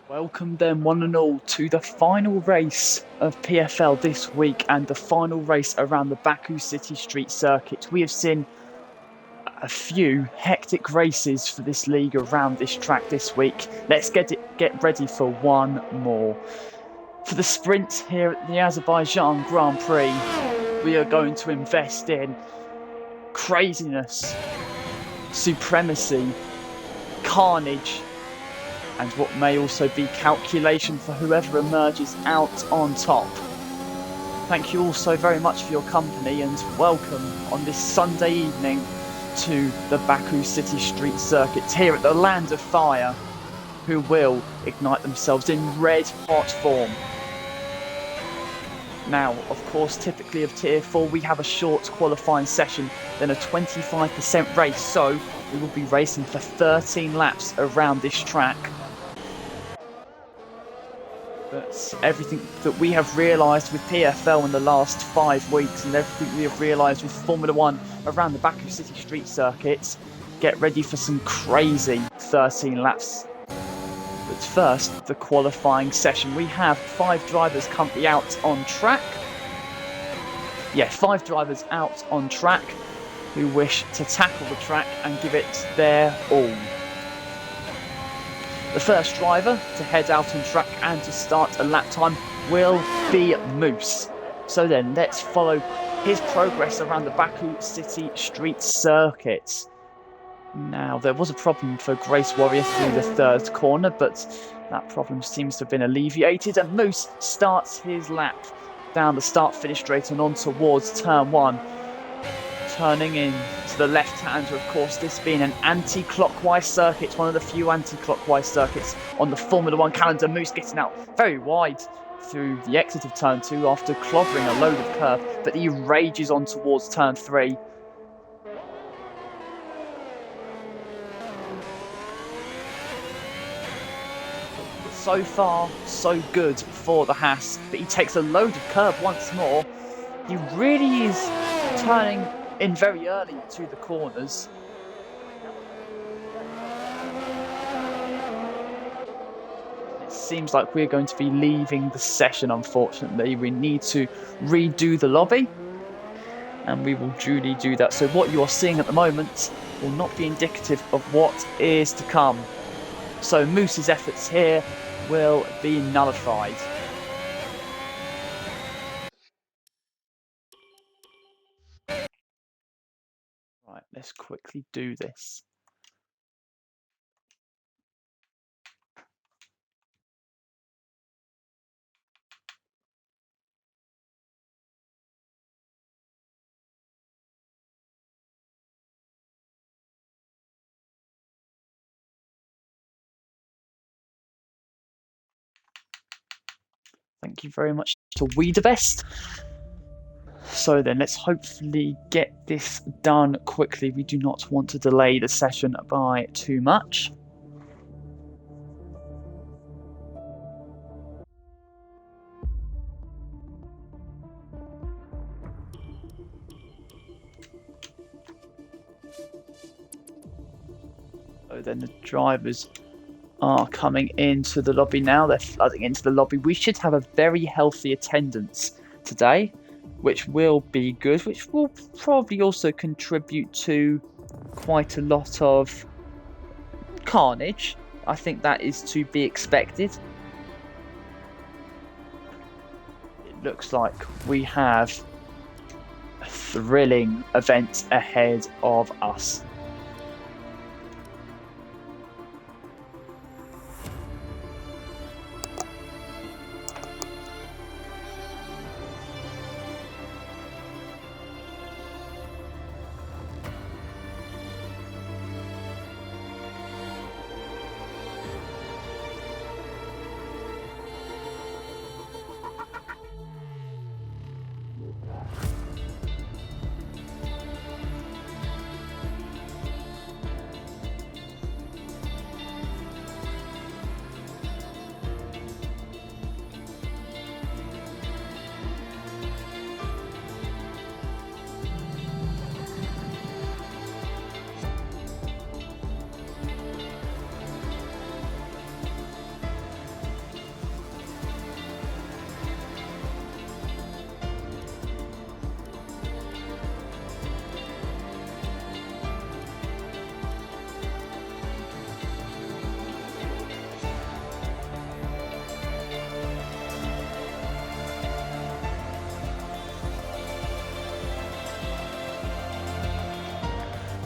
Welcome then one and all to the final race of PFL this week and the final race around the Baku City Street Circuit. We have seen a few hectic races for this league around this track this week. Let's get ready for one more. For the sprint here at the Azerbaijan Grand Prix, we are going to invest in craziness, supremacy, carnage, and what may also be calculation for whoever emerges out on top. Thank you all so very much for your company and welcome on this Sunday evening to the Baku City Street Circuit here at the Land of Fire, who will ignite themselves in red hot form. Now, of course, typically of Tier 4 we have a short qualifying session, then a 25% race, so we will be racing for 13 laps around this track. But everything that we have realised with PFL in the last 5 weeks and everything we have realised with Formula 1 around the Baku City Street Circuit, get ready for some crazy 13 laps. But first, the qualifying session. We have 5 drivers currently out on track. 5 drivers out on track who wish to tackle the track and give it their all. The first driver to head out on track and to start a lap time will be Moose. So then let's follow his progress around the Baku City Street Circuit. Now, there was a problem for Grace Warrior through the third corner, but that problem seems to have been alleviated, and Moose starts his lap down the start-finish straight and on towards turn 1. Turning in to the left-hander, of course, this being an anti-clockwise circuit, one of the few anti-clockwise circuits on the Formula 1 calendar. Moose getting out very wide through the exit of turn 2 after clobbering a load of curb, but he rages on towards turn 3. So far, so good for the Haas, but he takes a load of curb once more. He really is turning in very early to the corners. It seems like we're going to be leaving the session, unfortunately. We need to redo the lobby, and we will duly do that. So what you are seeing at the moment will not be indicative of what is to come. So Moose's efforts here will be nullified. Right, let's quickly do this. Thank you very much to WeTheBest. So then, let's hopefully get this done quickly. We do not want to delay the session by too much. So then the drivers are coming into the lobby now. They're flooding into the lobby. We should have a very healthy attendance today, which will be good, which will probably also contribute to quite a lot of carnage. I think that is to be expected. It looks like we have a thrilling event ahead of us.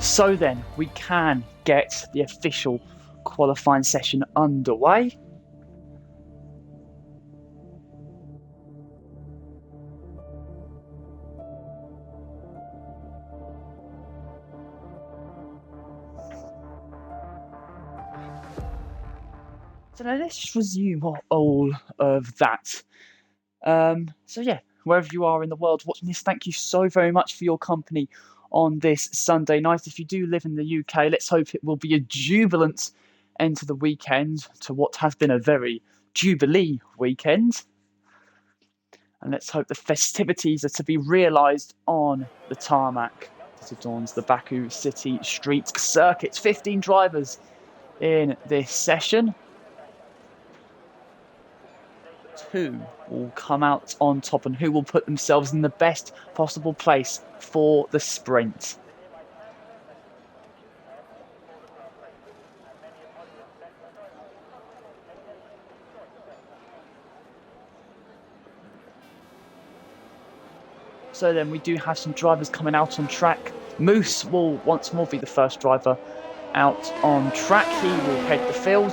So then we can get the official qualifying session underway. So now let's just resume all of that. So yeah, wherever you are in the world watching this, thank you so very much for your company on this Sunday night. If you do live in the UK, let's hope it will be a jubilant end to the weekend, to what has been a very jubilee weekend. And let's hope the festivities are to be realised on the tarmac that adorns the Baku City Street Circuit. 15 drivers in this session. 2 will come out on top, and who will put themselves in the best possible place for the sprint. So then we do have some drivers coming out on track. Moose will once more be the first driver out on track. He will head the field.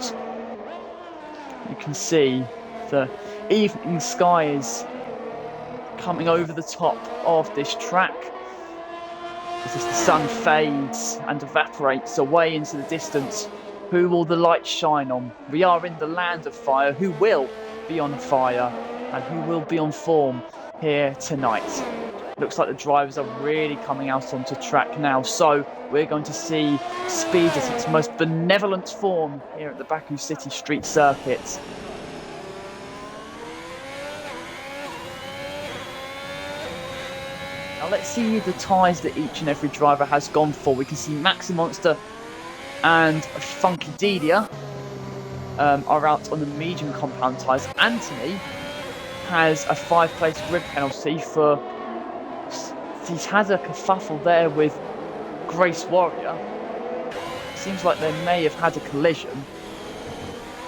You can see the evening skies coming over the top of this track as the sun fades and evaporates away into the distance. Who will the light shine on? We are in the land of fire. Who will be on fire and who will be on form here tonight? Looks like the drivers are really coming out onto track now, so we're going to see speed at its most benevolent form here at the Baku City Street Circuit. Now let's see the tyres that each and every driver has gone for. We can see Maxi Monster and Funky Delia are out on the medium compound tyres. Anthony has a 5-place grid penalty for... He's had a kerfuffle there with Grace Warrior. Seems like they may have had a collision,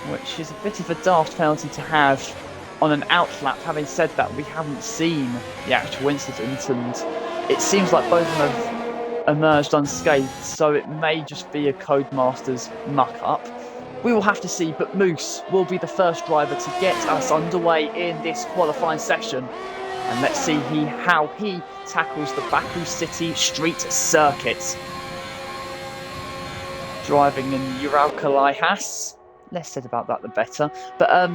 which is a bit of a daft penalty to have on an outlap. Having said that, we haven't seen the actual incident, and it seems like both of them have emerged unscathed, so it may just be a Codemasters muck-up. We will have to see, but Moose will be the first driver to get us underway in this qualifying session. And let's see how he tackles the Baku City Street Circuit. Driving in Uralkalai-Has. Less said about that, the better. But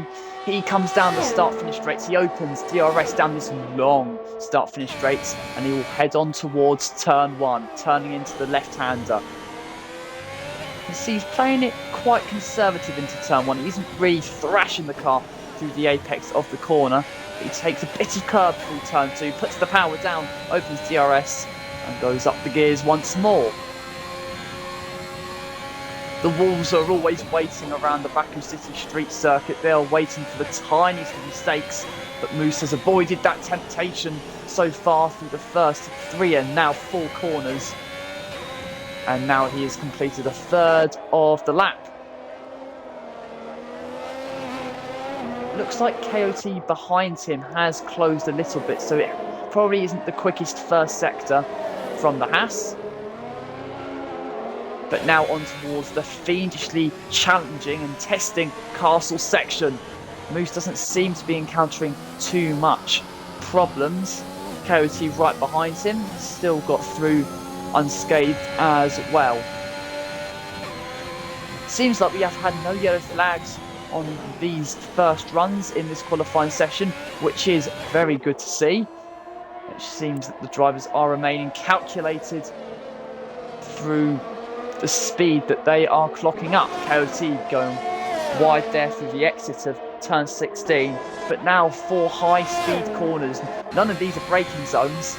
he comes down the start-finish straights. He opens DRS down this long start-finish straights, and he will head on towards turn 1, turning into the left-hander. You see, he's playing it quite conservative into turn 1. He isn't really thrashing the car through the apex of the corner. He takes a bit of curb through turn 2, puts the power down, opens DRS, and goes up the gears once more. The Wolves are always waiting around the Baku City Street Circuit. They are waiting for the tiniest of mistakes, but Moose has avoided that temptation so far through the first 3 and now 4 corners. And now he has completed a third of the lap. Looks like KOT behind him has closed a little bit, so it probably isn't the quickest first sector from the Haas. But now on towards the fiendishly challenging and testing Castle section. Moose doesn't seem to be encountering too much problems. KOT right behind him, still got through unscathed as well. Seems like we have had no yellow flags on these first runs in this qualifying session, which is very good to see. It seems that the drivers are remaining calculated through the speed that they are clocking up. KOT going wide there through the exit of turn 16, but now 4 high-speed corners. None of these are braking zones,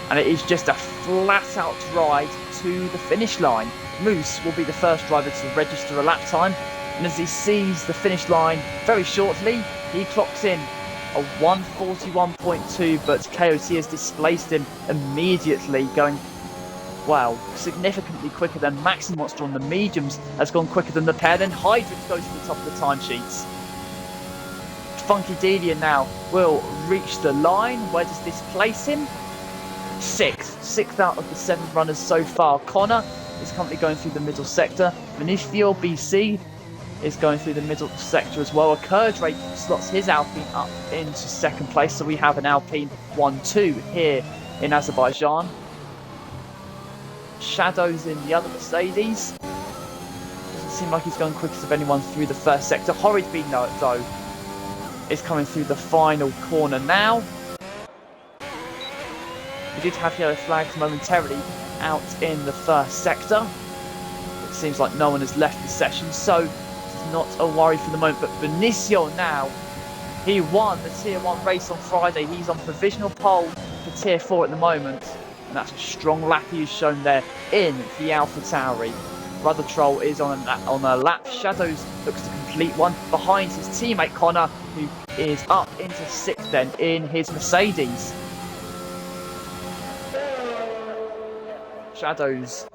and it is just a flat-out ride to the finish line. Moose will be the first driver to register a lap time, and as he sees the finish line very shortly, he clocks in a 1:41.2, but KOT has displaced him immediately, going significantly quicker than Maxi Monster on the mediums, has gone quicker than the pair. Then Hydrix goes to the top of the timesheets. Funky Delia now will reach the line. Where does this place him? Sixth out of the 7 runners so far. Connor is currently going through the middle sector. Vinicio BC is going through the middle sector as well. Kurdrake slots his Alpine up into 2nd place, so we have an Alpine 1-2 here in Azerbaijan. Shadows in the other Mercedes. Doesn't seem like he's going quickest of anyone through the first sector. Horrid Bean though is coming through the final corner now. We did have yellow flags momentarily out in the first sector. It seems like no one has left the session, so it's not a worry for the moment. But Benicio now, he won the Tier 1 race on Friday. He's on provisional pole for Tier 4 at the moment. And that's a strong lap he's shown there in the AlphaTauri. Brother Troll is on a lap. Shadows looks to complete one behind his teammate Connor, who is up into 6th then in his Mercedes. Shadows,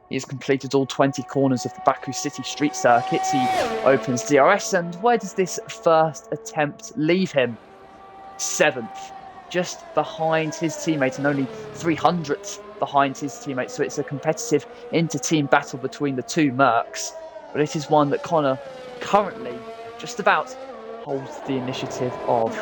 he has completed all 20 corners of the Baku City Street Circuit. He opens DRS, and where does this first attempt leave him? 7th. Just behind his teammate and only 300th behind his teammate, so it's a competitive inter-team battle between the 2 Mercs, but it is one that Connor currently just about holds the initiative of.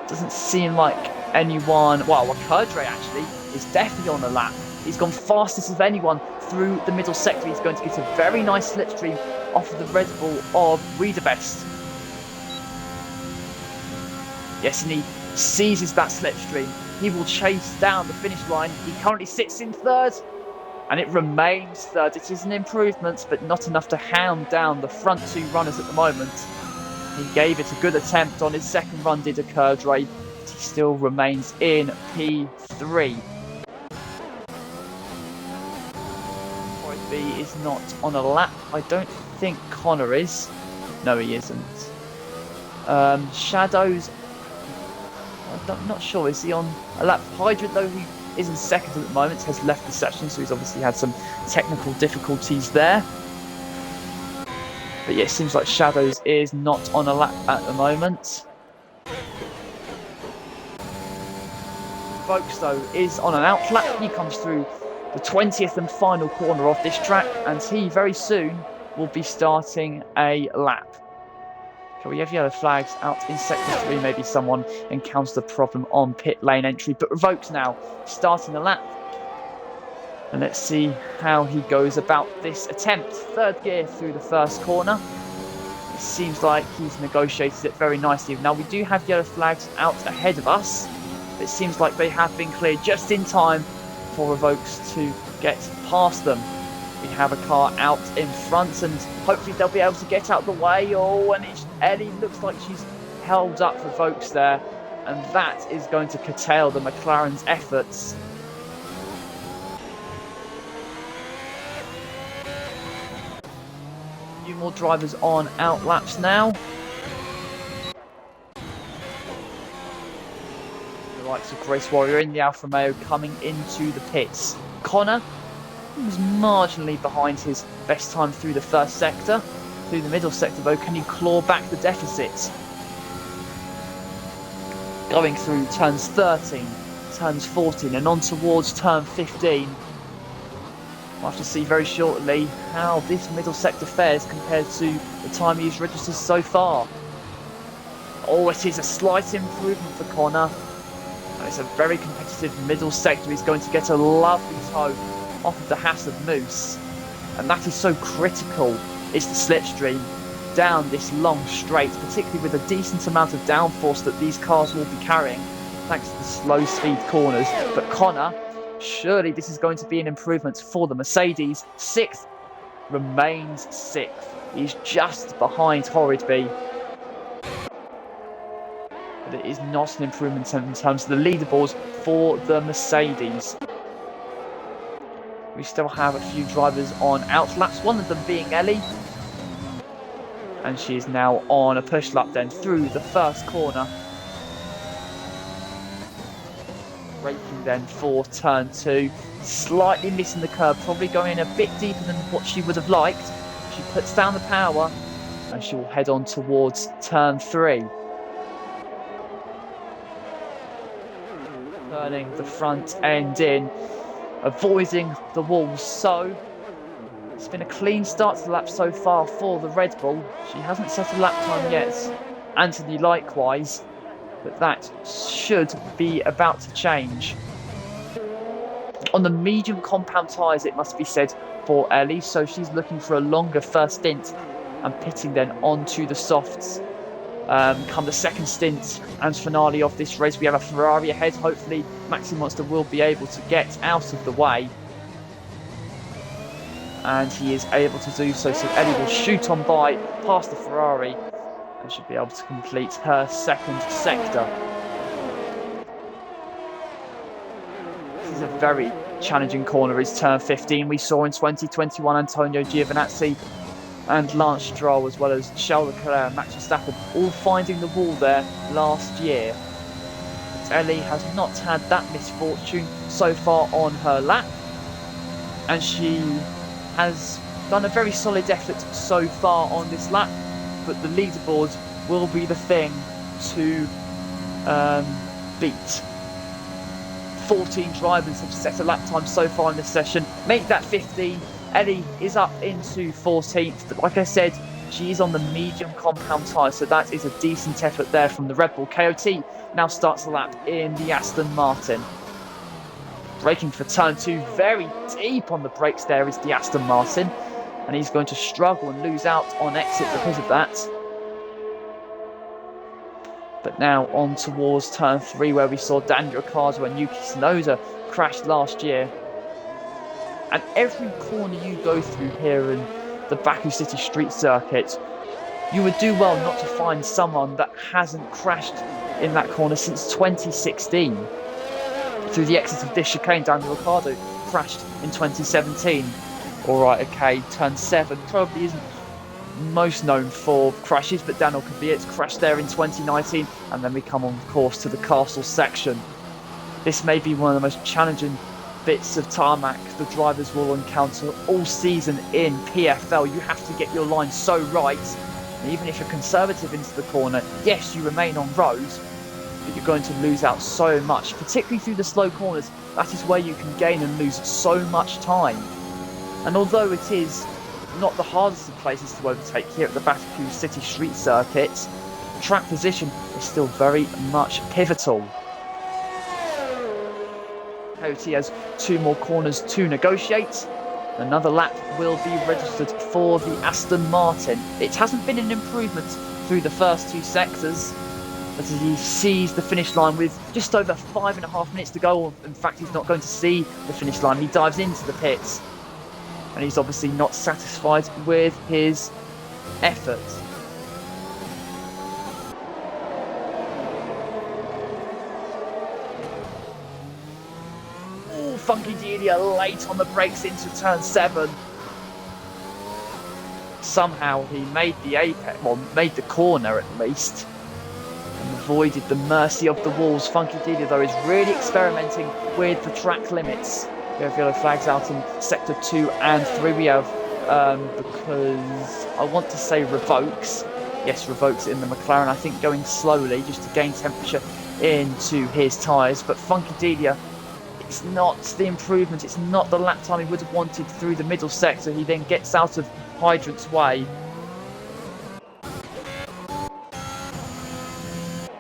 Doesn't seem like anyone, Kurdre actually is definitely on the lap. He's gone fastest of anyone through the middle sector. He's going to get a very nice slipstream off of the Red Bull of Wiedebest. Yes, and he seizes that slipstream. He will chase down the finish line. He currently sits in 3rd, and it remains 3rd. It is an improvement, but not enough to hound down the front 2 runners at the moment. He gave it a good attempt on his 2nd run, did Kurdre, but he still remains in P3. B is not on a lap. I don't think Connor is. No, he isn't. Shadows, I'm not sure, is he on a lap? Hydrant, though, who is in 2nd at the moment, has left the session, so he's obviously had some technical difficulties there. But yeah, it seems like Shadows is not on a lap at the moment. Vokes, though, is on an out lap. He comes through the 20th and final corner of this track, and he very soon will be starting a lap. So we have yellow flags out in sector 3. Maybe someone encounters a problem on pit lane entry, but Revokes now starting the lap. And let's see how he goes about this attempt. 3rd gear through the first corner. It seems like he's negotiated it very nicely. Now we do have yellow flags out ahead of us. It seems like they have been cleared just in time for Revokes to get past them. We have a car out in front, and hopefully they'll be able to get out the way. Oh, and Ellie looks like she's held up Revokes there, and that is going to curtail the McLaren's efforts. few more drivers on out laps now. The likes of Grace Warrior in the Alfa Romeo coming into the pits. Connor was marginally behind his best time through the first sector. Through the middle sector though, can he claw back the deficit? Going through turns 13, turns 14 and on towards turn 15. We'll have to see very shortly how this middle sector fares compared to the time he's registered so far. Oh, it is a slight improvement for Connor. And it's a very competitive middle sector. He's going to get a lovely toe off of the Hassan Moose. And that is so critical. It's the slipstream down this long straight, particularly with a decent amount of downforce that these cars will be carrying, thanks to the slow speed corners. But Connor, surely this is going to be an improvement for the Mercedes. 6th, remains 6th. He's just behind Horridby. But it is not an improvement in terms of the leaderboards for the Mercedes. We still have a few drivers on out laps, one of them being Ellie. And she is now on a push lap then through the first corner. Braking then for turn 2. Slightly missing the curb, probably going a bit deeper than what she would have liked. She puts down the power and she will head on towards turn 3. Turning the front end in, avoiding the walls. So it's been a clean start to the lap so far for the Red Bull. She hasn't set a lap time yet. Anthony likewise. But that should be about to change. On the medium compound tyres, it must be said, for Ellie. So she's looking for a longer first stint and pitting then onto the softs. Come the second stint and finale of this race, we have a Ferrari ahead. Hopefully Maxi Monster will be able to get out of the way. And he is able to do so. So Ellie will shoot on by past the Ferrari and should be able to complete her second sector. This is a very challenging corner, is turn 15. We saw in 2021 Antonio Giovinazzi and Lance Stroll, as well as Charles Leclerc and Max Verstappen, all finding the wall there last year. But Ellie has not had that misfortune so far on her lap, and she has done a very solid effort so far on this lap, but the leaderboard will be the thing to beat. 14 drivers have set a lap time so far in this session. Make that 15. Ellie is up into 14th, but like I said, she is on the medium compound tyre, so that is a decent effort there from the Red Bull. KOT now starts the lap in the Aston Martin. Braking for turn 2, very deep on the brakes there is the Aston Martin, and he's going to struggle and lose out on exit because of that. But now on towards turn 3, where we saw Daniel Ricciardo and Yuki Tsunoda crashed last year. And every corner you go through here in the Baku City Street Circuit, you would do well not to find someone that hasn't crashed in that corner since 2016. Through the exit of this chicane, Daniel Ricciardo crashed in 2017. Alright, okay, turn 7 probably isn't most known for crashes, but Daniel Kvyat crashed there in 2019, and then we come on course to the castle section. This may be one of the most challenging bits of tarmac the drivers will encounter all season in PFL. You have to get your line so right, and even if you're conservative into the corner, yes, you remain on road, but you're going to lose out so much, particularly through the slow corners. That is where you can gain and lose so much time. And although it is not the hardest of places to overtake here at the Baku City Street Circuit, track position is still very much pivotal. KOT has 2 more corners to negotiate. Another lap will be registered for the Aston Martin. It hasn't been an improvement through the first 2 sectors, but as he sees the finish line with just over 5.5 minutes to go, in fact he's not going to see the finish line, he dives into the pits. And he's obviously not satisfied with his effort. Ooh, Funky Delia late on the brakes into turn 7. somehow he made the apex, well, made the corner at least, and avoided the mercy of the walls. Funky Delia, though, is really experimenting with the track limits. We have yellow flags out in sector 2 and 3. We have, because I want to say revokes. Yes, revokes in the McLaren, I think going slowly just to gain temperature into his tyres. But Funky Delia, it's not the improvement, it's not the lap time he would have wanted through the middle sector. He then gets out of Hydrant's way.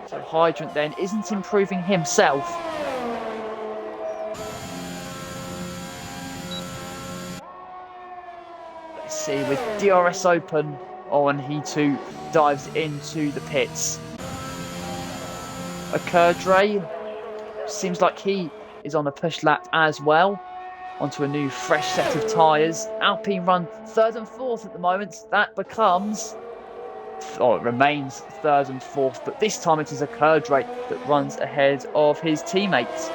So Hydrant then isn't improving himself. Let's see, with DRS open on, he too dives into the pits. Akerdre seems like he is on a push lap as well, onto a new fresh set of tyres. Alpine run 3rd and 4th at the moment. That becomes, or it remains 3rd and 4th, but this time it is Akerdre that runs ahead of his teammates.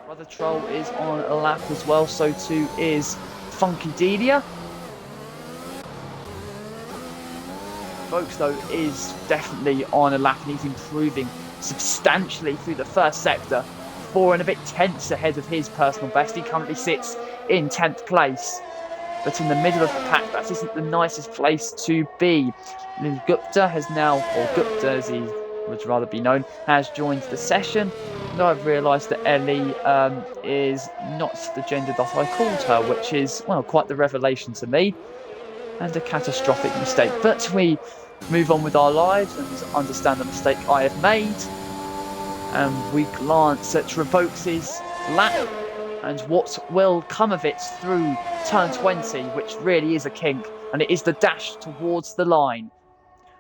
Brother Troll is on a lap as well, so too is Funky Delia. Vokes, though, is definitely on a lap and he's improving substantially through the first sector. 4 and a bit tenths ahead of his personal best. He currently sits in 10th place. But in the middle of the pack, that isn't the nicest place to be. Lil Gupta has now, or Gupta as he would rather be known, has joined the session. And I've realised that Ellie is not the gender that I called her, which is, well, quite the revelation to me. And a catastrophic mistake. But we move on with our lives and understand the mistake I have made. And we glance at Revokes' lap and what will come of it through turn 20, which really is a kink. And it is the dash towards the line.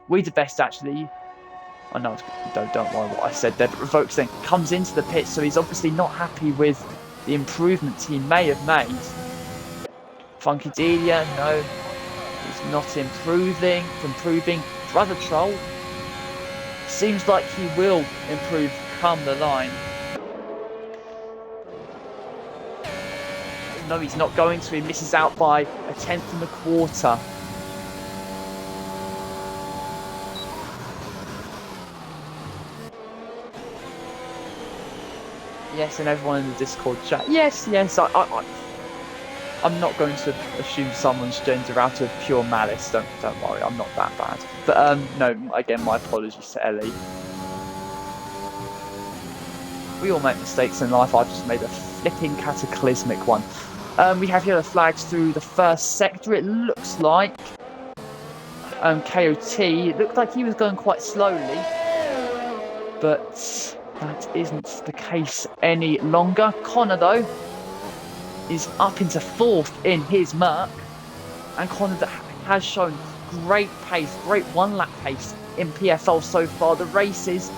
We the best, actually. I know, don't worry what I said there, but Revokes then comes into the pit, so he's obviously not happy with the improvements he may have made. Funky Delia, no, he's not improving. Brother Troll seems like he will improve come the line. No, he's not going to. He misses out by 1/10 and a quarter. Yes, and everyone in the Discord chat. Yes, I'm not going to assume someone's gender out of pure malice. Don't worry, I'm not that bad. But no, again, my apologies to Ellie. We all make mistakes in life. I've just made a flipping cataclysmic one. We have yellow flags through the first sector. It looks like KOT. It looked like he was going quite slowly, but that isn't the case any longer. Connor, though, is up into 4th in his Merc, and Connor that has shown great pace, great one-lap pace in PFL so far. The races,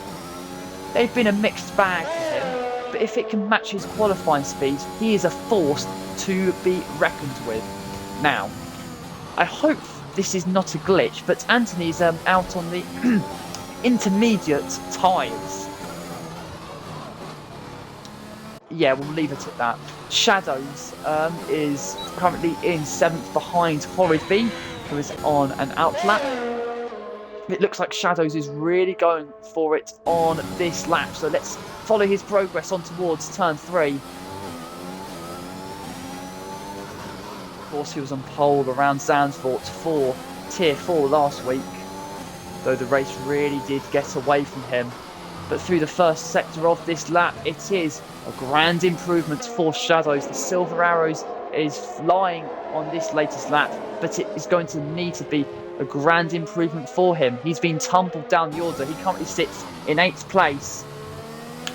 they've been a mixed bag for him, but if it can match his qualifying speed, he is a force to be reckoned with. Now, I hope this is not a glitch, but Anthony's out on the intermediate tyres. Yeah, we'll leave it at that. Shadows is currently in 7th behind Horridby, who is on an outlap. It looks like Shadows is really going for it on this lap, so let's follow his progress on towards turn 3. Of course, he was on pole around Zandvoort for Tier 4 last week, though the race really did get away from him. But through the first sector of this lap, it is a grand improvement for Shadows. The Silver Arrows is flying on this latest lap, but it is going to need to be a grand improvement for him. He's been tumbled down the order. He currently sits in 8th place.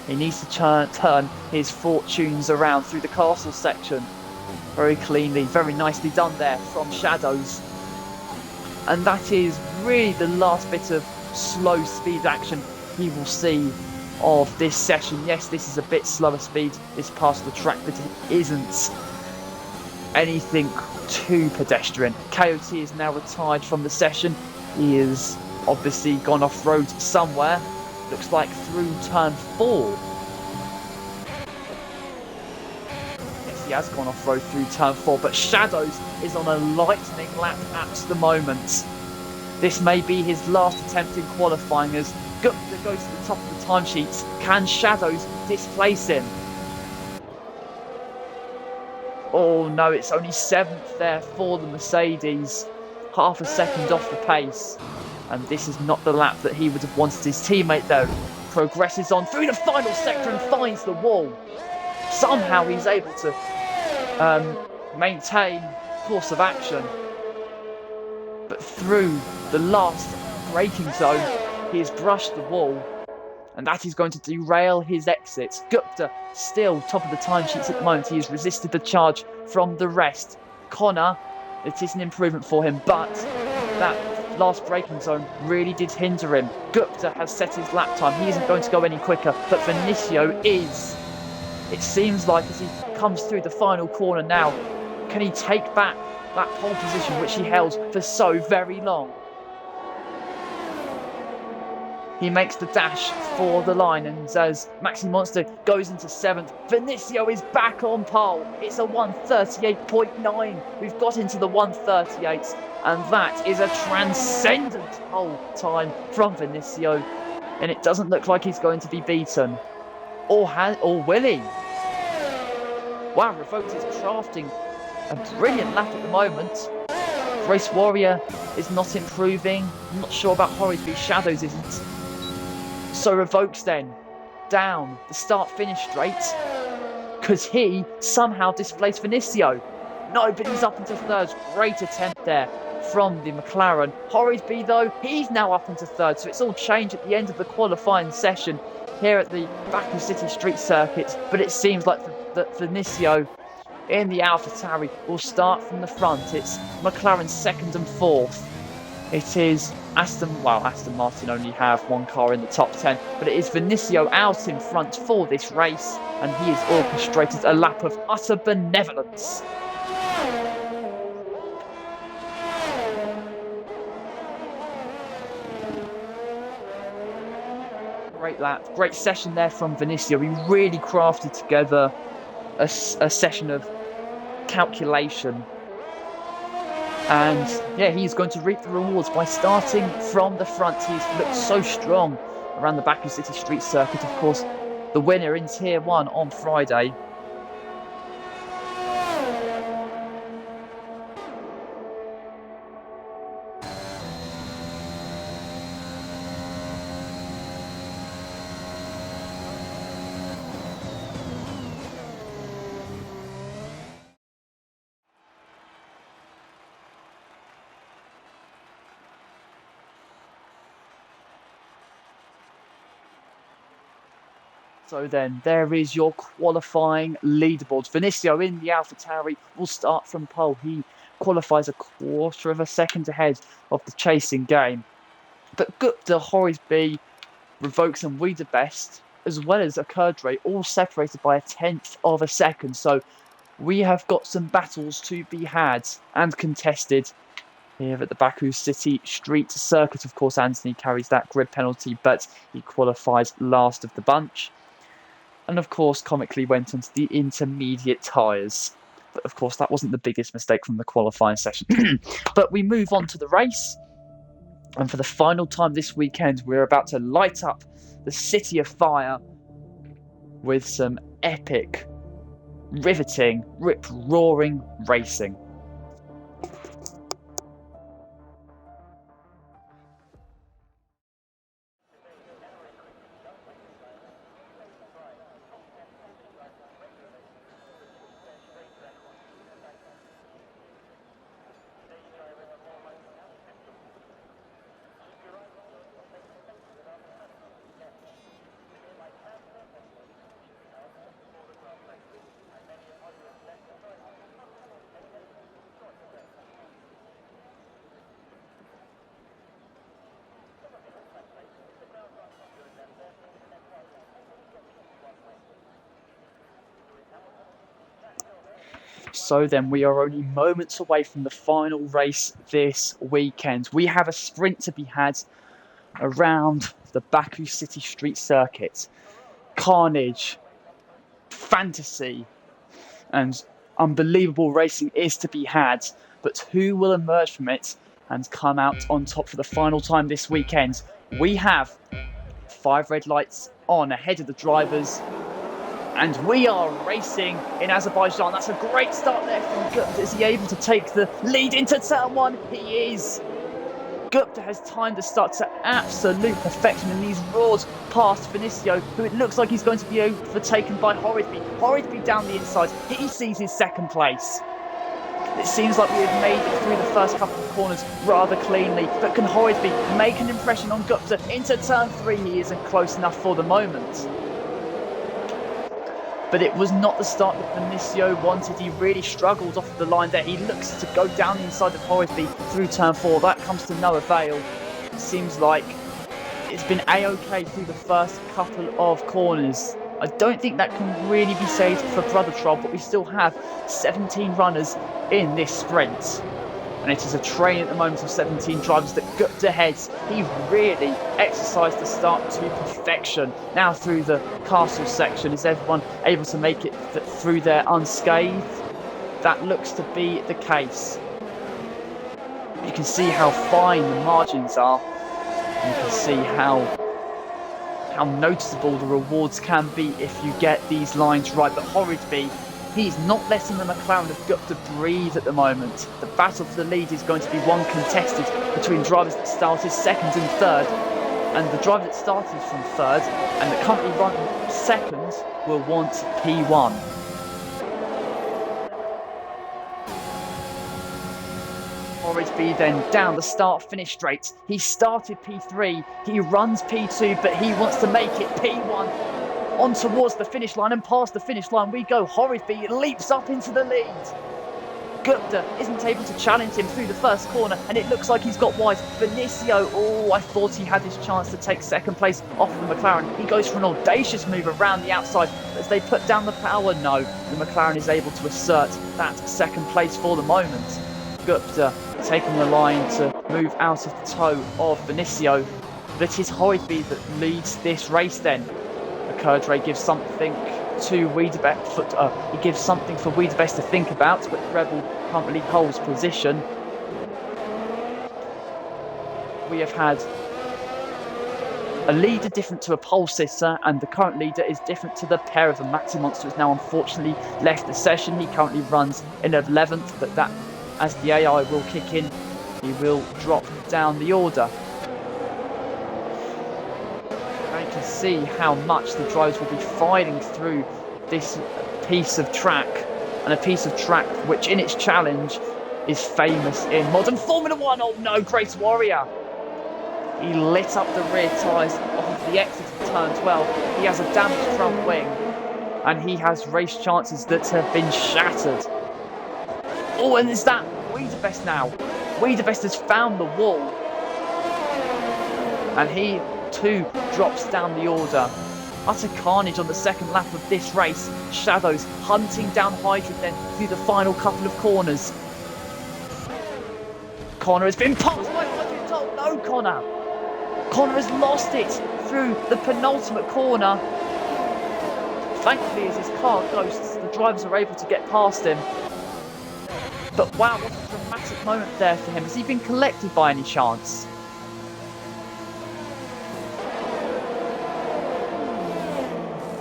He needs to turn his fortunes around through the castle section. Very cleanly, very nicely done there from Shadows. And that is really the last bit of slow speed action he will see of this session. Yes, this is a bit slower speed, it's past the track, but it isn't anything too pedestrian. KOT is now retired from the session. He has obviously gone off-road somewhere. looks like through turn 4. Yes, he has gone off-road through turn 4, but Shadows is on a lightning lap at the moment. This may be his last attempt in qualifying as Gupta goes to the top of the timesheets. Can Shadows displace him? Oh no, it's only 7th there for the Mercedes. Half a second off the pace. And this is not the lap that he would have wanted his teammate though. Progresses on through the final sector and finds the wall. Somehow he's able to maintain course of action. But through the last braking zone, he has brushed the wall. And that is going to derail his exit. Gupta still top of the timesheets at the moment. He has resisted the charge from the rest. Connor, it is an improvement for him, but that last braking zone really did hinder him. Gupta has set his lap time. He isn't going to go any quicker, but Vinicio is. It seems like as he comes through the final corner now, can he take back that pole position which he held for so very long? He makes the dash for the line, and as Maxi Monster goes into 7th, Vinicio is back on pole. It's a 1:38.9. We've got into the 1:38s, and that is a transcendent pole time from Vinicio. And it doesn't look like he's going to be beaten. Or will he? Wow, Revoked is crafting a brilliant lap at the moment. Race Warrior is not improving. I'm not sure about Horrysby. Shadows isn't. So Revokes then down the start-finish straight because he somehow displaced Vinicio. No, but he's up into 3rd. Great attempt there from the McLaren. Horrysby, though, he's now up into 3rd. So it's all changed at the end of the qualifying session here at the Baku City Street Circuit. But it seems like that Vinicio in the AlphaTauri will start from the front. It's McLaren's 2nd and 4th. It is Aston Martin only have one car in the top 10, but it is Vinicio out in front for this race, and he has orchestrated a lap of utter benevolence. Great lap, great session there from Vinicio. He really crafted together a session of calculation. And yeah, he's going to reap the rewards by starting from the front. He's looked so strong around the Baku City Street Circuit. Of course, the winner in Tier 1 on Friday. So then, there is your qualifying leaderboards. Vinicio in the AlphaTauri will start from pole. He qualifies a 1/4 of a second ahead of the chasing game. But Gupta, Horrysby, Revokes and Best, as well as Akurdre, all separated by a 1/10 of a second. So we have got some battles to be had and contested here at the Baku City Street Circuit. Of course, Anthony carries that grid penalty, but he qualifies last of the bunch. And of course, comically went onto the intermediate tyres. But of course, that wasn't the biggest mistake from the qualifying session. But we move on to the race. And for the final time this weekend, we're about to light up the City of Fire with some epic, riveting, rip-roaring racing. So then we are only moments away from the final race this weekend. We have a sprint to be had around the Baku City Street Circuit. Carnage, fantasy, and unbelievable racing is to be had, but who will emerge from it and come out on top for the final time this weekend? We have 5 red lights on ahead of the drivers, and we are racing in Azerbaijan. That's a great start there from Gupta. Is he able to take the lead into turn 1? He is. Gupta has timed the start to absolute perfection, and he's roared past Vinicio, who it looks like he's going to be overtaken by Horridby. Horridby down the inside. He sees his second place. It seems like we have made it through the first couple of corners rather cleanly, but can Horridby make an impression on Gupta into turn 3? He isn't close enough for the moment. But it was not the start that Vinicio wanted. He really struggled off the line there. He looks to go down the inside of Horridby through turn 4. That comes to no avail. It seems like it's been a-okay through the first couple of corners. I don't think that can really be said for Brother Troll, but we still have 17 runners in this sprint. And it is a train at the moment of 17 drivers that Gupta heads. He really exercised the start to perfection. Now through the castle section, is everyone able to make it through there unscathed? That looks to be the case. You can see how fine the margins are. You can see how noticeable the rewards can be if you get these lines right. But Horridby, he's not letting the McLaren of Gupta breathe at the moment. The battle for the lead is going to be one contested between drivers that started second and third. And the driver that started from third and that currently running second will want P1. Horridby then down the start-finish straight. He started P3, he runs P2, but he wants to make it P1. On towards the finish line, and past the finish line we go. Horridby leaps up into the lead. Gupta isn't able to challenge him through the first corner, and it looks like he's got wide. Vinicio, I thought he had his chance to take second place off the McLaren. He goes for an audacious move around the outside as they put down the power. No, the McLaren is able to assert that second place for the moment. Gupta taking the line to move out of the tow of Vinicio. But it is Horridby that leads this race then. Kerdre gives something to Wiedebest. He gives something for Wiedebest to think about, but Rebel currently holds position. We have had a leader different to a pole sitter, and the current leader is different to the pair of them. Maxi Monster has now unfortunately left the session. He currently runs in 11th, but that, as the AI will kick in, he will drop down the order. You can see how much the drivers will be fighting through this piece of track, and a piece of track which in its challenge is famous in modern Formula 1. Oh no, Grace Warrior! He lit up the rear tyres off the exit of turn 12. He has a damaged front wing, and he has race chances that have been shattered. Oh, and is that Wiedebest now? Wiedebest has found the wall, and he too drops down the order. Utter carnage on the second lap of this race. Shadows hunting down Hydrant then through the final couple of corners. Connor has been passed by Hydrant. Oh no, Connor! Connor has lost it through the penultimate corner. Thankfully, as his car ghosts, the drivers are able to get past him. But wow, what a dramatic moment there for him. Has he been collected by any chance?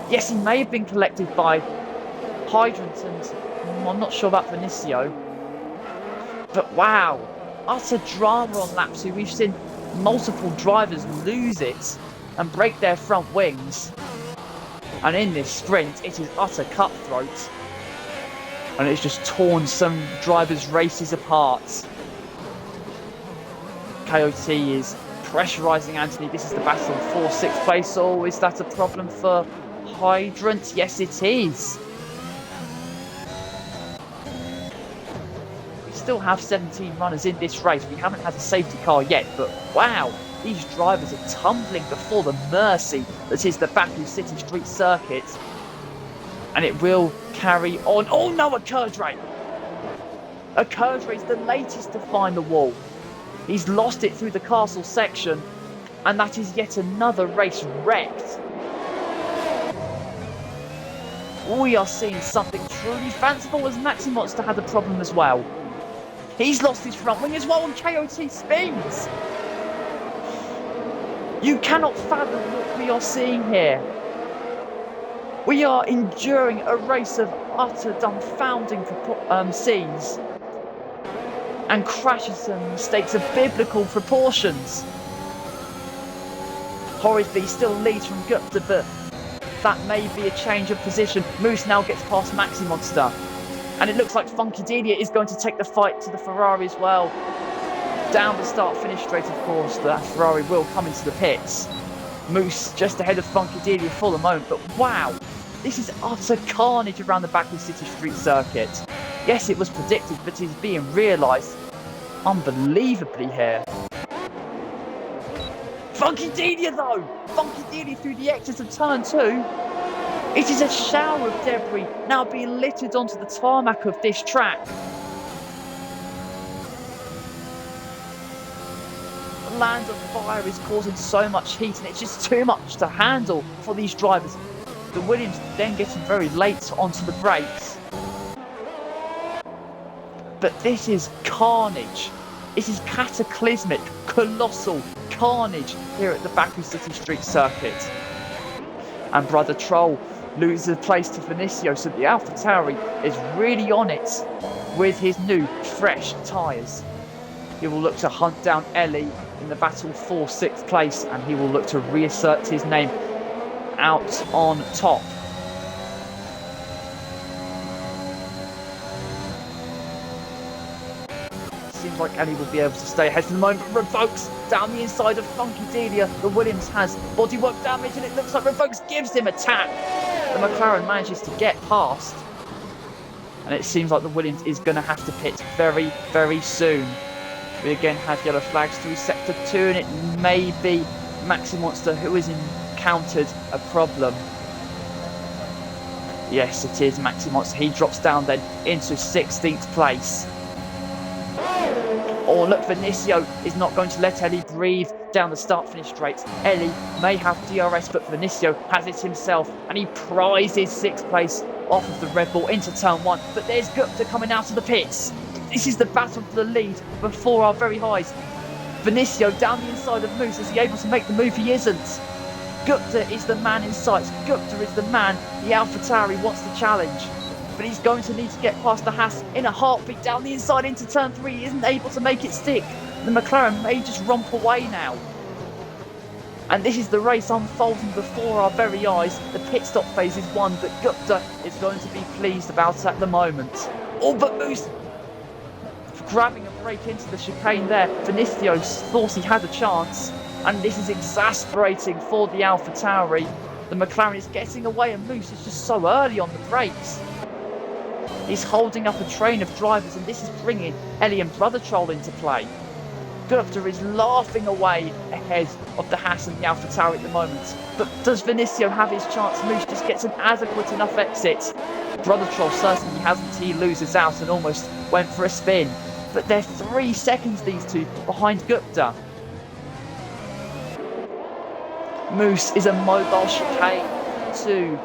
Yes, he may have been collected by Hydrant, and I'm not sure about Vinicio. But wow, utter drama on lap 2. We've seen multiple drivers lose it and break their front wings. And in this sprint, it is utter cutthroat. And it's just torn some drivers' races apart. KOT is pressurising Anthony. This is the battle for 6th place. Oh, is that a problem for Hydrant? Yes, it is. We still have 17 runners in this race. We haven't had a safety car yet, but wow, these drivers are tumbling before the mercy that is the Baku City Street Circuit. And it will carry on. Oh no, a Kerdre! A Kerdre is the latest to find the wall. He's lost it through the castle section. And that is yet another race wrecked. We are seeing something truly fanciful, as Maxi Monster had a problem as well. He's lost his front wing as well, and KOT spins. You cannot fathom what we are seeing here. We are enduring a race of utter dumbfounding scenes and crashes and mistakes of biblical proportions. Horridly still leads from Gupta, but that may be a change of position. Moose now gets past Maxi Monster. And it looks like Funky Delia is going to take the fight to the Ferrari as well. Down the start-finish straight, of course, the Ferrari will come into the pits. Moose just ahead of Funky Delia for the moment, but wow, this is utter carnage around the Baku City Street Circuit. Yes, it was predicted, but it's being realised unbelievably here. Funky Delia though! Funky Delia through the exit of turn 2. It is a shower of debris now being littered onto the tarmac of this track. The land of fire is causing so much heat, and it's just too much to handle for these drivers. The Williams then getting very late onto the brakes. But this is carnage. This is cataclysmic, colossal carnage here at the Baku City Street Circuit. And Brother Troll loses place to Vinicio, so the AlphaTauri is really on it with his new, fresh tyres. He will look to hunt down Ellie in the battle for 6th place, and he will look to reassert his name out on top. Seems like Ellie will be able to stay ahead for the moment. Revokes down the inside of Funky Delia. The Williams has bodywork damage, and it looks like Revokes gives him a tap. The McLaren manages to get past, and it seems like the Williams is going to have to pit very, very soon. We again have yellow flags through sector 2, and it may be Maxi Monster who has encountered a problem. Yes, it is Maxi Monster. He drops down then into 16th place. Oh, look, Vinicio is not going to let Ellie breathe down the start-finish straight. Ellie may have DRS, but Vinicio has it himself, and he prizes 6th place off of the Red Bull into turn 1. But there's Gupta coming out of the pits. This is the battle for the lead before our very eyes. Vinicio down the inside of Moose. Is he able to make the move? He isn't. Gupta is the man in sight. Gupta is the man the AlphaTauri wants to challenge. But he's going to need to get past the Haas in a heartbeat down the inside into turn 3. He isn't able to make it stick. The McLaren may just romp away now. And this is the race unfolding before our very eyes. The pit stop phase is won, but Gupta is going to be pleased about at the moment. Oh, but Moose grabbing a break into the chicane there. Vinicio thought he had a chance, and this is exasperating for the AlphaTauri. The McLaren is getting away, and Moose is just so early on the brakes. He's holding up a train of drivers, and this is bringing Ellie and Brother Troll into play. Gupta is laughing away ahead of the Haas and the AlphaTauri at the moment. But does Vinicio have his chance? Moose just gets an adequate enough exit. Brother Troll certainly hasn't. He loses out and almost went for a spin. But they're 3 seconds, these two, behind Gupta. Moose is a mobile chicane to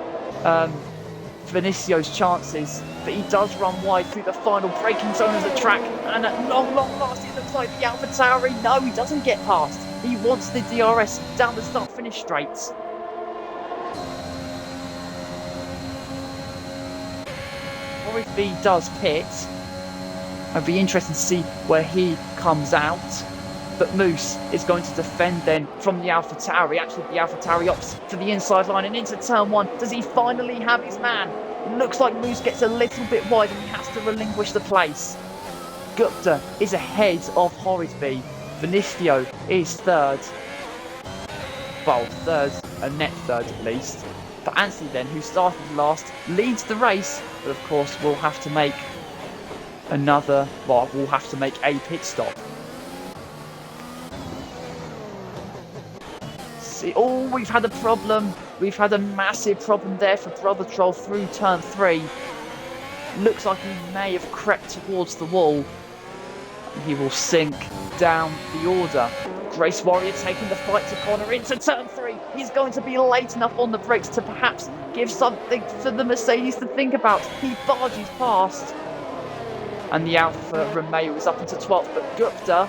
Vinicio's chances, but he does run wide through the final braking zone of the track, and at long last it looks like the AlphaTauri, no, he doesn't get past. He wants the DRS down the start-finish straight. Or if he does pit, it'd be interesting to see where he comes out. But Moose is going to defend then from the AlphaTauri. Actually, the AlphaTauri opts for the inside line and into turn 1. Does he finally have his man? It looks like Moose gets a little bit wide and he has to relinquish the place. Gupta is ahead of Horridby. Vinicio is third. Well, third, a net third at least. But Anthony then, who started last, leads the race. But of course, we'll have to make we'll have to make a pit stop. Oh, we've had a problem. We've had a massive problem there for Brother Troll through turn 3. Looks like he may have crept towards the wall. He will sink down the order. Grace Warrior taking the fight to Connor into turn 3. He's going to be late enough on the brakes to perhaps give something for the Mercedes to think about. He barges past. And the Alfa Romeo is up into 12th, but Gupta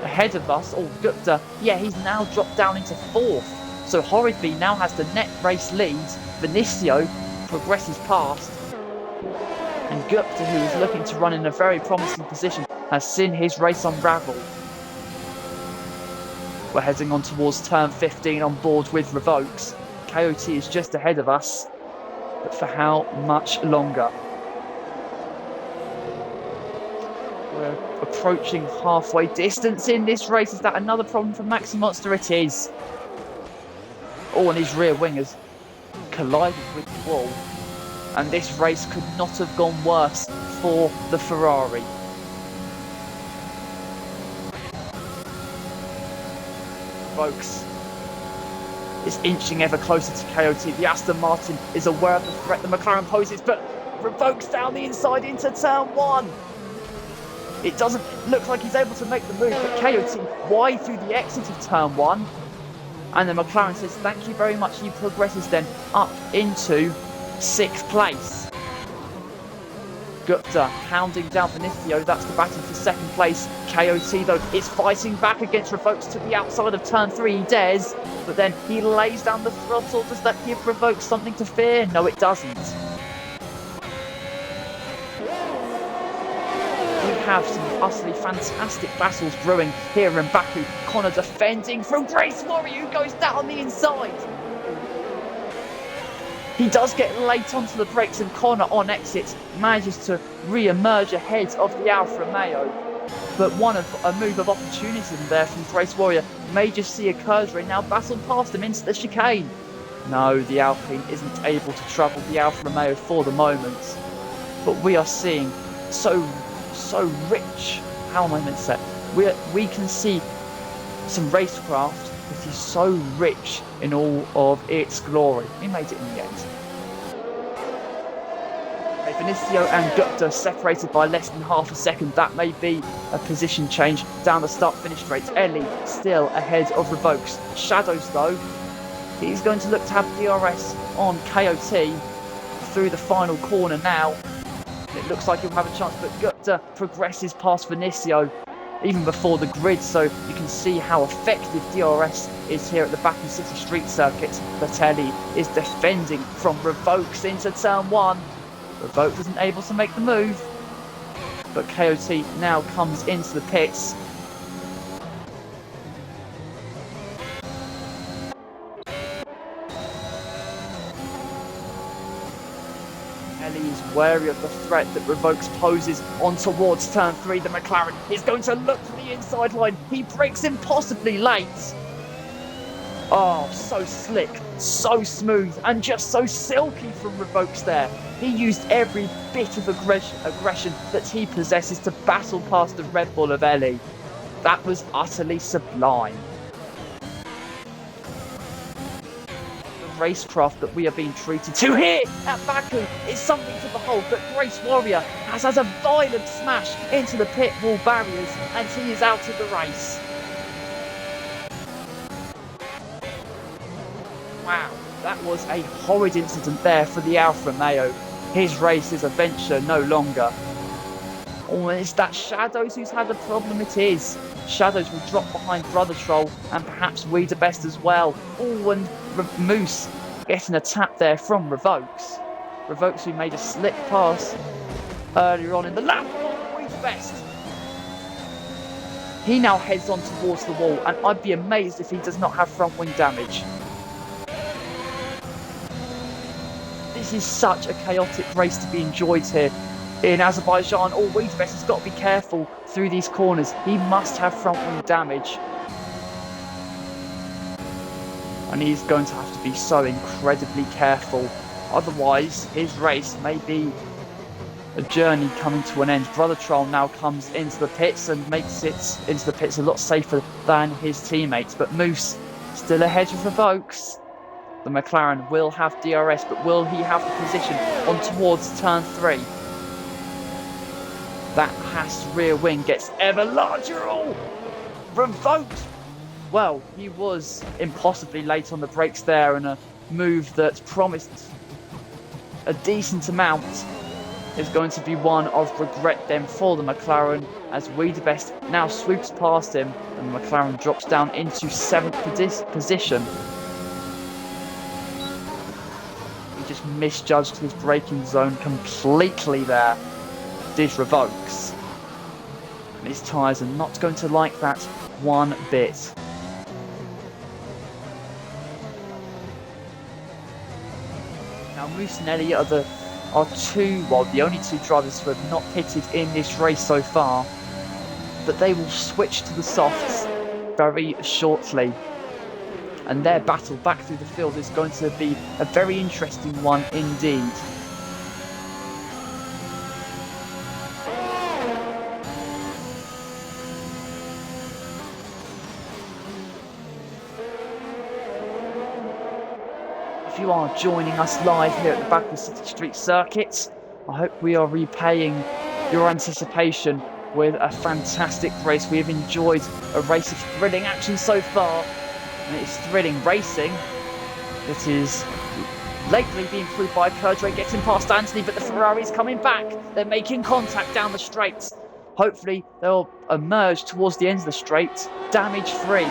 ahead of us, or Gupta, yeah, he's now dropped down into 4th. So Horridby now has the net race lead. Vinicio progresses past. And Gupta, who is looking to run in a very promising position, has seen his race unravel. We're heading on towards turn 15 on board with Revokes. Coyote is just ahead of us, but for how much longer? We're approaching halfway distance in this race. Is that another problem for Maxi Monster? It is. Oh, and his rear wing has collided with the wall. And this race could not have gone worse for the Ferrari. Revokes is inching ever closer to Coyote. The Aston Martin is aware of the threat the McLaren poses, but Revokes down the inside into turn 1. It doesn't look like he's able to make the move, but Coyote wide through the exit of turn 1. And the McLaren says, thank you very much. He progresses then up into 6th place. Gupta hounding down Vinicio. That's the battle for 2nd place. Coyote, though, is fighting back against Revokes to the outside of turn 3. He dares, but then he lays down the throttle. Does that give Revokes something to fear? No, it doesn't. We have some utterly fantastic battles brewing here in Baku. Connor defending from Grace Warrior, who goes down the inside. He does get late onto the brakes, and Connor on exit manages to re-emerge ahead of the Alfa Romeo. But a move of opportunism there from Grace Warrior may just see a Kurzarin now battle past him into the chicane. No, the Alpine isn't able to trouble the Alfa Romeo for the moment. But we are seeing so rich. How am I meant to say? We can see some racecraft that is so rich in all of its glory. We made it in the end. Okay, Vinicio and Gupta separated by less than half a second. That may be a position change down the start-finish straight. Ellie still ahead of Revokes. Shadows, though, he's going to look to have DRS on Coyote through the final corner now. It looks like he'll have a chance, but Gupta progresses past Vinicio even before the grid, so you can see how effective DRS is here at the Baku City Street Circuit. Batelli is defending from Revokes into turn 1. Revokes isn't able to make the move, but Coyote now comes into the pits. Ellie is wary of the threat that Revokes poses on towards turn 3. The McLaren is going to look for the inside line. He brakes impossibly late. Oh, so slick, so smooth, and just so silky from Revokes there. He used every bit of aggression that he possesses to battle past the Red Bull of Ellie. That was utterly sublime. Racecraft that we are being treated to here at Baku is something to behold, but Grace Warrior has had a violent smash into the pit wall barriers and he is out of the race. Wow, that was a horrid incident there for the Alfa Romeo. His race is a venture no longer. Oh, it's that Shadows who's had a problem. It is. Shadows will drop behind Brother Troll and perhaps We the Best as well. Oh, and Moose getting a tap there from Revokes. Revokes, who made a slick pass earlier on in the lap. Oh, We the Best. He now heads on towards the wall, and I'd be amazed if he does not have front wing damage. This is such a chaotic race to be enjoyed here in Azerbaijan. Oh, We the Best has got to be careful through these corners. He must have front wing damage. And he's going to have to be so incredibly careful. Otherwise, his race may be a journey coming to an end. Brother Troll now comes into the pits and makes it into the pits a lot safer than his teammates. But Moose still ahead of Revokes. The McLaren will have DRS, but will he have the position on towards turn 3? That Haas rear wing gets ever larger. Oh, revoked. Well, he was impossibly late on the brakes there, and a move that promised a decent amount is going to be one of regret then for the McLaren, as Wiedebest now swoops past him and the McLaren drops down into 7th position. He just misjudged his braking zone completely there. This revokes. And his tyres are not going to like that one bit. Now Moose and Elliott are the only two drivers who have not pitted in this race so far, but they will switch to the softs very shortly. And their battle back through the field is going to be a very interesting one indeed. If you are joining us live here at the Baku City Street Circuit, I hope we are repaying your anticipation with a fantastic race. We have enjoyed a race of thrilling action so far, and it's thrilling racing that is lately being proved by Kerdre getting past Anthony, but the Ferrari's coming back. They're making contact down the straight. Hopefully they'll emerge towards the end of the straight damage-free.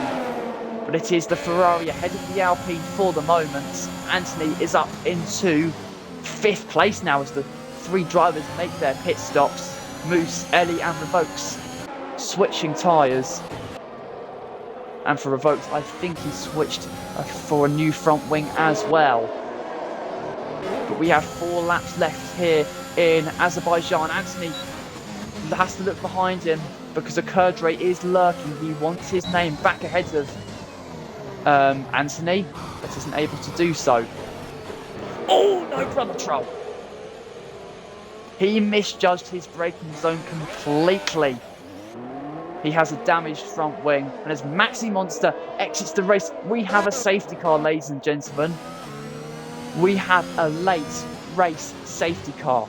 But it is the Ferrari ahead of the Alpine for the moment. Anthony is up into 5th place now as the 3 drivers make their pit stops. Moose, Ellie and Revokes switching tyres. And for Revokes, I think he switched for a new front wing as well. But we have 4 laps left here in Azerbaijan. Anthony has to look behind him because Kerdre is lurking. He wants his name back ahead of Anthony, but isn't able to do so. Oh no, brother troll! He misjudged his braking zone completely. He has a damaged front wing, and as Maxi Monster exits the race, we have a safety car, ladies and gentlemen. We have a late race safety car.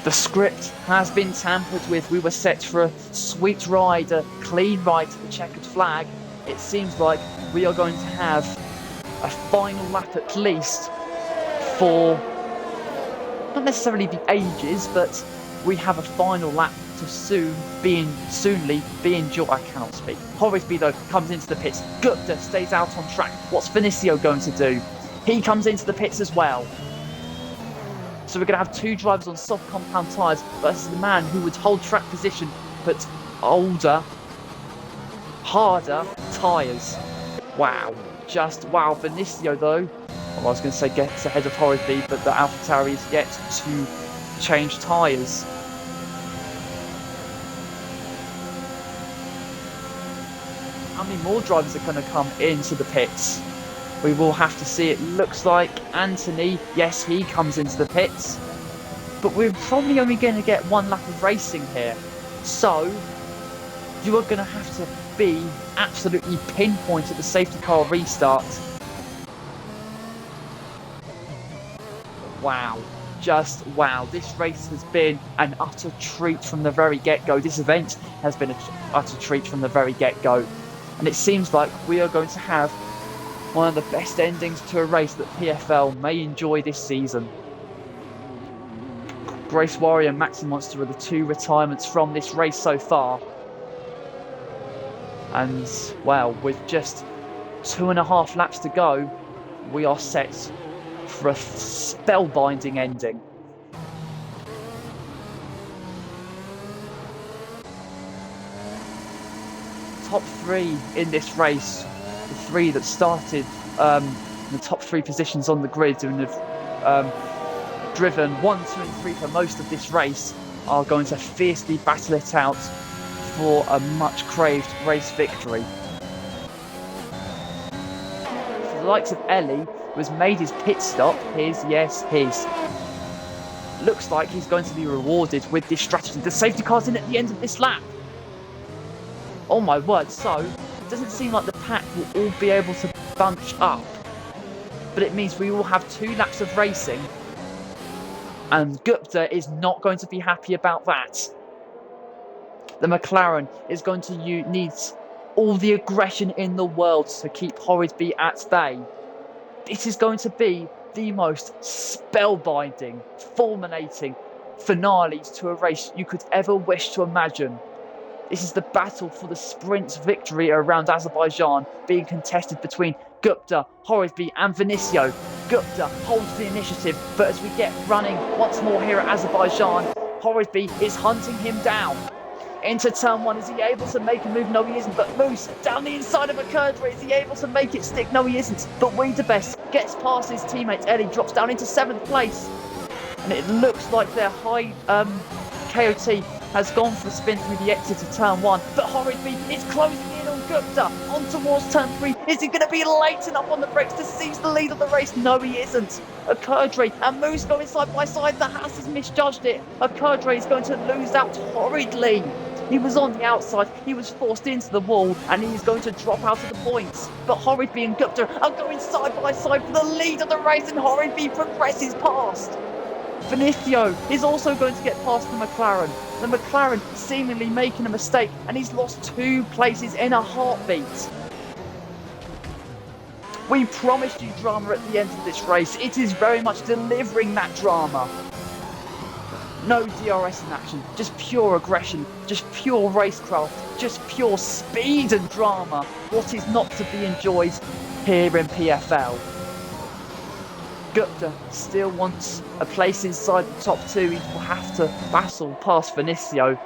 The script has been tampered with. We were set for a sweet ride, a clean ride to the checkered flag. It seems like we are going to have a final lap at least for, not necessarily the ages, but we have a final lap to soonly be enjoyed. I cannot speak. Horrisby though comes into the pits. Gupta stays out on track. What's Vinicio going to do? He comes into the pits as well. So we're going to have 2 drivers on soft compound tyres versus the man who would hold track position but older, harder tyres. Wow. Just wow. Vinicio though, well, I was going to say gets ahead of Horrisby, but the AlphaTauri is yet to change tyres. How many more drivers are going to come into the pits? We will have to see. It looks like Anthony, yes, he comes into the pits. But we're probably only going to get 1 lap of racing here. So, you are going to have to be absolutely pinpoint at the safety car restart. Wow. Just wow. This race has been an utter treat from the very get-go. This event has been an utter treat from the very get-go. And it seems like we are going to have one of the best endings to a race that PFL may enjoy this season. Grace Warrior and Maxi Monster are the 2 retirements from this race so far. And, well, with just 2.5 laps to go, we are set for a spellbinding ending. Top 3 in this race, the 3 that started in the top 3 positions on the grid and have driven 1, 2 and 3 for most of this race, are going to fiercely battle it out for a much craved race victory. For the likes of Ellie, who has made his pit stop, his, looks like he's going to be rewarded with this strategy. The safety car's in at the end of this lap. Oh my word, so it doesn't seem like the pack will all be able to bunch up, but it means we will have 2 laps of racing And Gupta is not going to be happy about that. The McLaren is going to need all the aggression in the world to keep Horridby at bay. This is going to be the most spellbinding, fulminating finales to a race you could ever wish to imagine. This is the battle for the sprint victory around Azerbaijan, being contested between Gupta, Horridby and Vinicio. Gupta holds the initiative, but as we get running once more here at Azerbaijan, Horridby is hunting him down. Into turn one, is he able to make a move? No, he isn't. But Moose, down the inside of Akurdra, is he able to make it stick? No, he isn't. But Wiedebest gets past his teammate Ellie, drops down into 7th place. And it looks like their high KOT has gone for a spin through the exit of turn one. But Horridby is closing in on Gupta on towards turn 3. Is he going to be late enough on the brakes to seize the lead of the race? No, he isn't. Akurdra and Moose going side by side. The Haas has misjudged it. Akurdra is going to lose out horridly. He was on the outside, he was forced into the wall, and he is going to drop out of the points. But Horridby and Gupta are going side by side for the lead of the race, and Horridby progresses past. Vinicio is also going to get past the McLaren. The McLaren seemingly making a mistake, and he's lost 2 places in a heartbeat. We promised you drama at the end of this race. It is very much delivering that drama. No DRS in action, just pure aggression, just pure racecraft, just pure speed and drama. What is not to be enjoyed here in PFL? Gupta still wants a place inside the top 2. He will have to battle past Vinicio.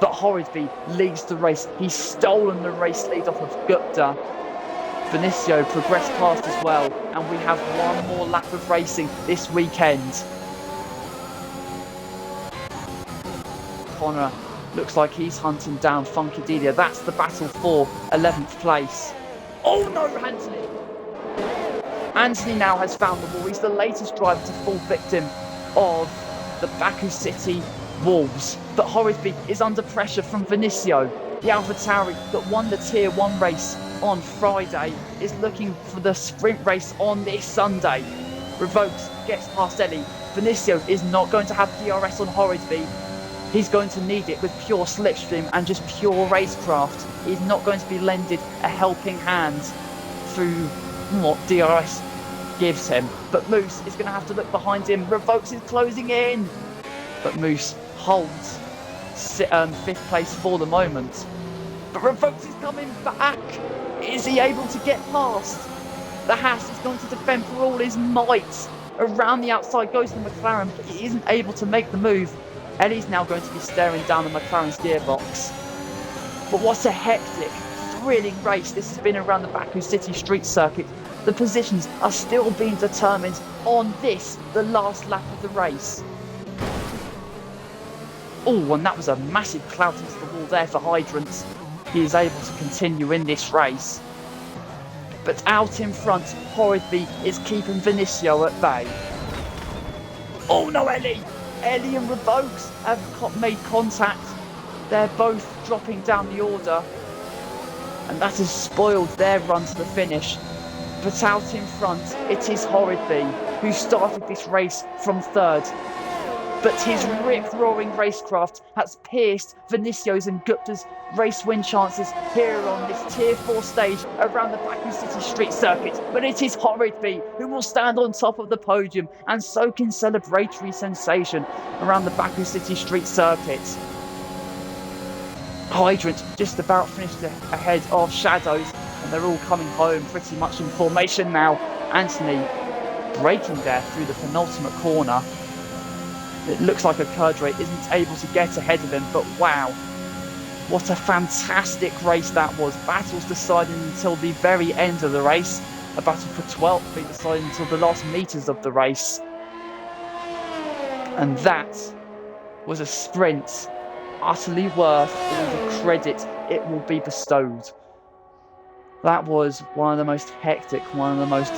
But Horridby leads the race. He's stolen the race lead off of Gupta. Vinicio progressed past as well. And we have one more lap of racing this weekend. Connor looks like he's hunting down Funkadelia. That's the battle for 11th place. Oh no, Anthony! Anthony now has found the wall. He's the latest driver to fall victim of the Baku City walls. But Horridby is under pressure from Vinicio. The AlphaTauri that won the Tier 1 race on Friday is looking for the sprint race on this Sunday. Revokes, gets past Ellie. Vinicio is not going to have DRS on Horridby. He's going to need it with pure slipstream and just pure racecraft. He's not going to be lended a helping hand through what DRS gives him. But Moose is going to have to look behind him. Revokes is closing in. But Moose holds 5th place for the moment. But Revokes is coming back. Is he able to get past? The Haas is going to defend for all his might. Around the outside goes the McLaren, but he isn't able to make the move. Ellie's now going to be staring down the McLaren's gearbox. But what a hectic, thrilling race this has been around the Baku City Street Circuit. The positions are still being determined on this, the last lap of the race. Oh, and that was a massive clout into the wall there for Hydrant. He is able to continue in this race. But out in front, Horridby is keeping Vinicio at bay. Oh no, Ellie! Ellie and Revokes have made contact. They're both dropping down the order. And that has spoiled their run to the finish. But out in front, it is Horridby, who started this race from 3rd. But his rip-roaring racecraft has pierced Vinicio's and Gupta's race win chances here on this Tier 4 stage around the Baku City Street Circuit. But it is Horridby who will stand on top of the podium and soak in celebratory sensation around the Baku City Street Circuit. Hydrant just about finished ahead of Shadows, and they're all coming home pretty much in formation now. Anthony braking there through the penultimate corner. It looks like Akurdra isn't able to get ahead of him, but wow, what a fantastic race that was. Battles decided until the very end of the race. A battle for 12th being decided until the last metres of the race. And that was a sprint utterly worth all the credit it will be bestowed. That was one of the most hectic, one of the most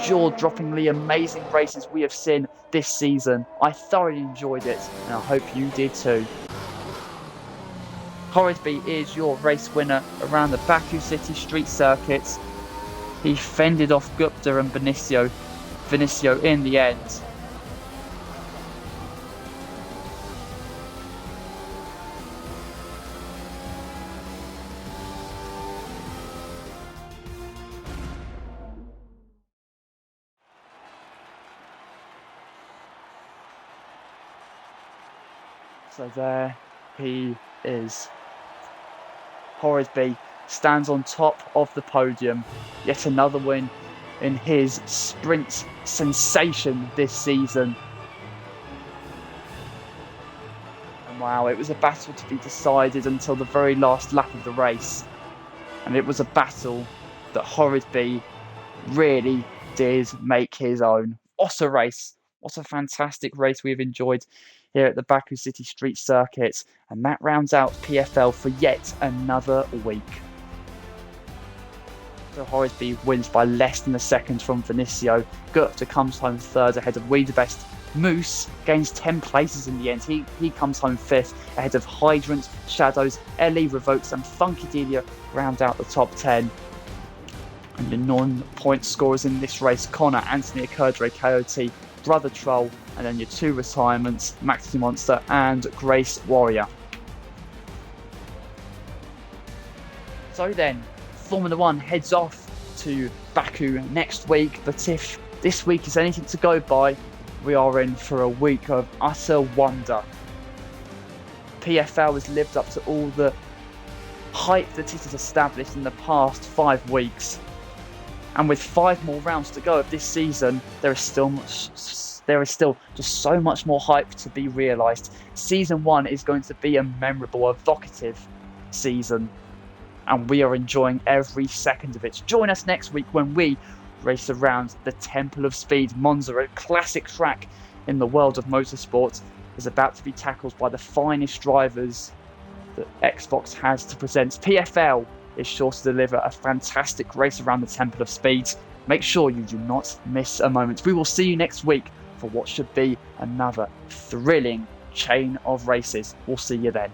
jaw-droppingly amazing races we have seen this season. I thoroughly enjoyed it, and I hope you did too. Horridby is your race winner around the Baku City Street Circuit. He fended off Gupta and Vinicio in the end. So there he is. Horridby stands on top of the podium. Yet another win in his sprint sensation this season. And wow, it was a battle to be decided until the very last lap of the race. And it was a battle that Horridby really did make his own. What a race. What a fantastic race we've enjoyed here at the Baku City Street Circuit. And that rounds out PFL for yet another week. So Horridby wins by less than a second from Vinicio. Gupta comes home third ahead of Wiedebest. Moose gains 10 places in the end. He comes home fifth ahead of Hydrant, Shadows, Ellie, Revokes and Funky Delia round out the top 10. And the non-point scorers in this race, Connor, Anthony Akurdre, Coyote, Brother Troll, and then your two retirements, Maxi Monster and Grace Warrior. So then, Formula 1 heads off to Baku next week, but if this week is anything to go by, we are in for a week of utter wonder. PFL has lived up to all the hype that it has established in the past 5 weeks. And with 5 more rounds to go of this season, there is still just so much more hype to be realised. Season 1 is going to be a memorable, evocative season. And we are enjoying every second of it. Join us next week when we race around the Temple of Speed. Monza, a classic track in the world of motorsport, is about to be tackled by the finest drivers that Xbox has to present. PFL is sure to deliver a fantastic race around the Temple of Speed. Make sure you do not miss a moment. We will see you next week for what should be another thrilling chain of races. We'll see you then.